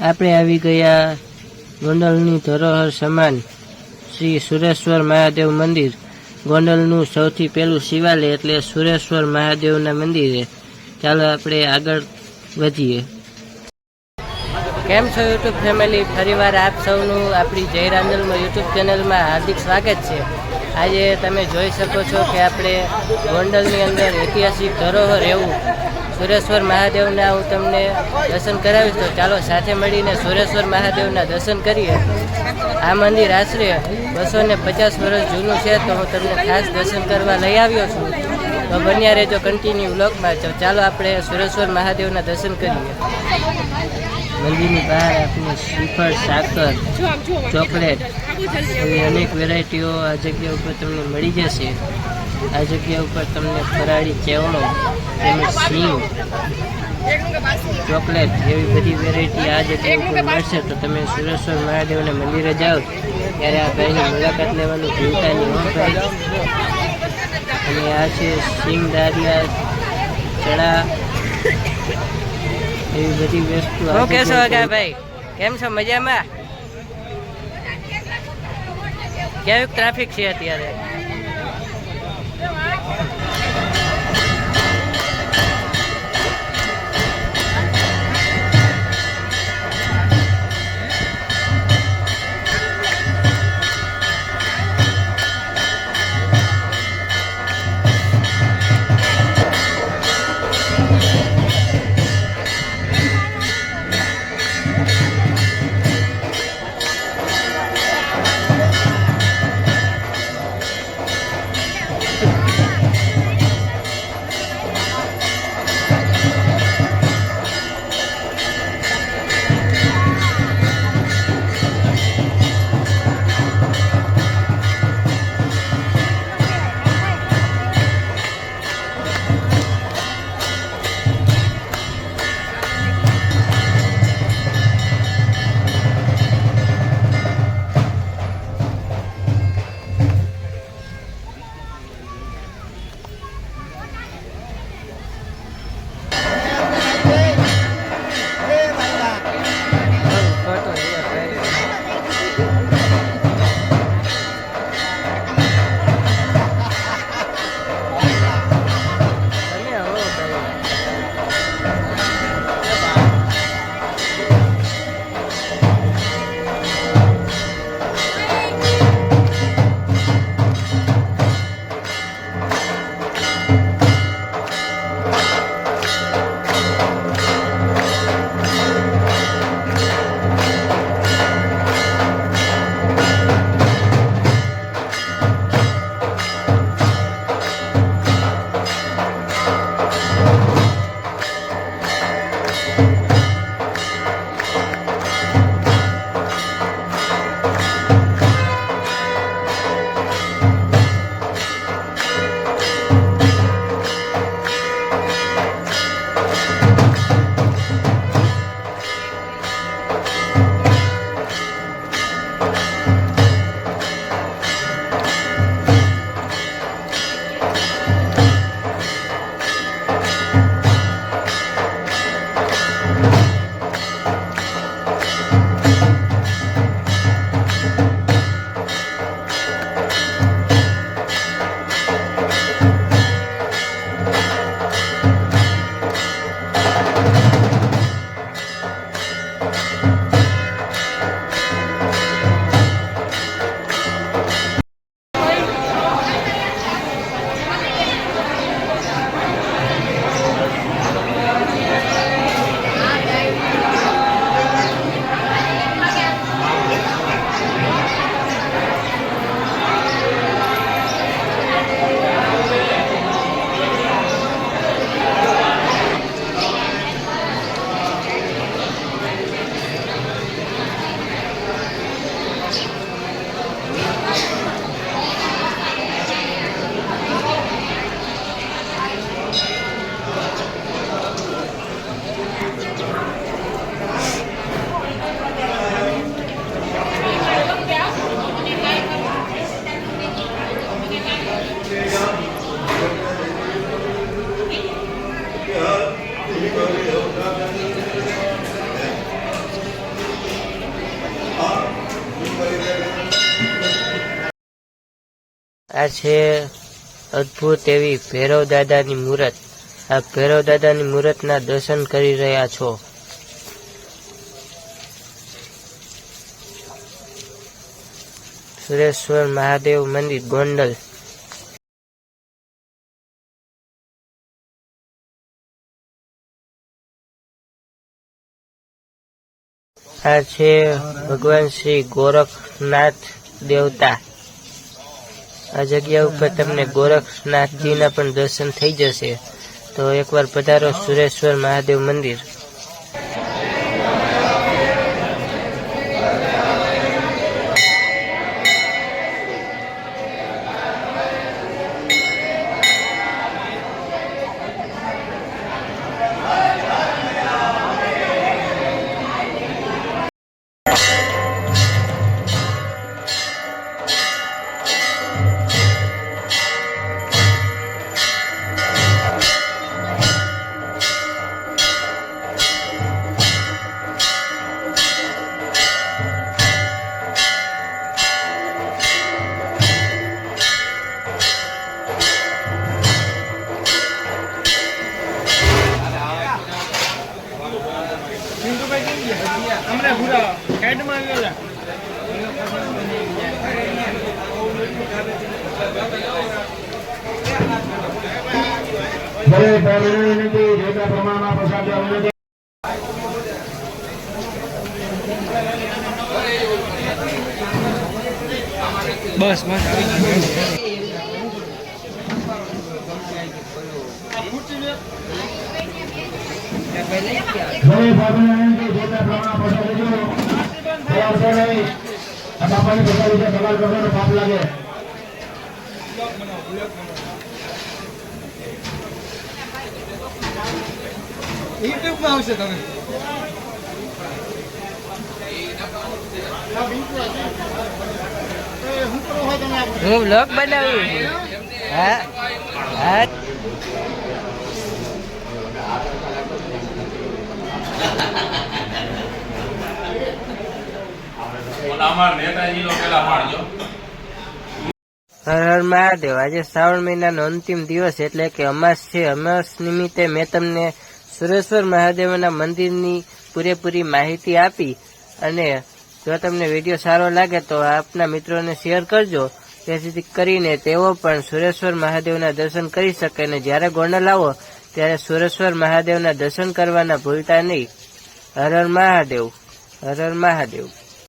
આપણે આવી ગયા ગોંડલની ધરોહર સમાન શ્રી સુરેશ્વર મહાદેવ મંદિર. ગોંડલનું સૌથી પહેલું શિવાલય એટલે સુરેશ્વર મહાદેવના મંદિરે. ચાલો આપણે આગળ વધીએ. કેમ છો યુટ્યુબ ફેમિલી? ફરીવાર આપ સૌનું આપણી જય રાંદલમાં યુટ્યુબ ચેનલમાં હાર્દિક સ્વાગત છે. આજે તમે જોઈ શકો છો કે આપણે ગોંડલની અંદર ઐતિહાસિક ધરોહર એવું સુરેશ્વર મહાદેવના હું તમને દર્શન કરાવીશ. તો ચાલો સાથે મળીને સુરેશ્વર મહાદેવના દર્શન કરીએ. આ મંદિર આશરે 250 વર્ષ જૂનું છે, તો હું તમને ખાસ દર્શન કરવા લઈ આવ્યો છું. તો બન્યા રહેજો કન્ટિન્યુ વ્લોગમાં. ચાલો આપણે સુરેશ્વર મહાદેવના દર્શન કરીએ. મંદિરની બહાર આપણે શ્રીફળ, સાકર, ચોકલેટ એવી અનેક વેરાયટીઓ આ જગ્યા ઉપર તમને મળી જશે. આ જગ્યા ઉપર તમને ફરાળી ચેવડો તેમજ સિંગ, ચોકલેટ એવી બધી વેરાયટી આ જગ્યા ઉપર મળશે. તો તમે સુરેશ્વર મહાદેવના મંદિરે જાઓ ત્યારે આ ભાઈની મુલાકાત લેવાનું ભૂલતા નહીં હો ભાઈ. અને આ છે સિંગ દારિયા, ચણા એવી બધી વસ્તુ. શું કહેશો ભાઈ? કેમ છો? મજામાં? કેવું ટ્રાફિક છે અત્યારે? આ છે અદ્ભુત એવી ભૈરવ દાદાની મૂર્ત. આ ભૈરવ દાદાની મૂર્તના દર્શન કરી રહ્યા છો. સુરેશ્વર મહાદેવ મંદિર ગોંડલ. આ છે ભગવાન શ્રી ગોરખનાથ દેવતા. આ જગ્યા ઉપર તમને ગોરખનાથજીના પણ દર્શન થઈ જશે. તો એકવાર પધારો સુરેશ્વર મહાદેવ મંદિર. બસ પાપ લાગે. યુટ્યુબમાં આવશે તમે હું બ્લોગ બનાવું. હા હા હર હર મહાદેવ. આજે શ્રાવણ મહિનાનો અંતિમ દિવસ એટલે કે અમાસ છે. અમાસ નિમિત્તે મેં તમને સુરેશ્વર મહાદેવના મંદિરની પૂરેપૂરી માહિતી આપી. અને જો તમને વિડીયો સારો લાગે તો આપના મિત્રોને શેર કરજો, જેથી કરીને તેઓ પણ સુરેશ્વર મહાદેવના દર્શન કરી શકે. અને જ્યારે ગોંડલ આવો ત્યારે સુરેશ્વર મહાદેવના દર્શન કરવાના ભૂલતા નહીં. હર હર મહાદેવ. હર હર મહાદેવ.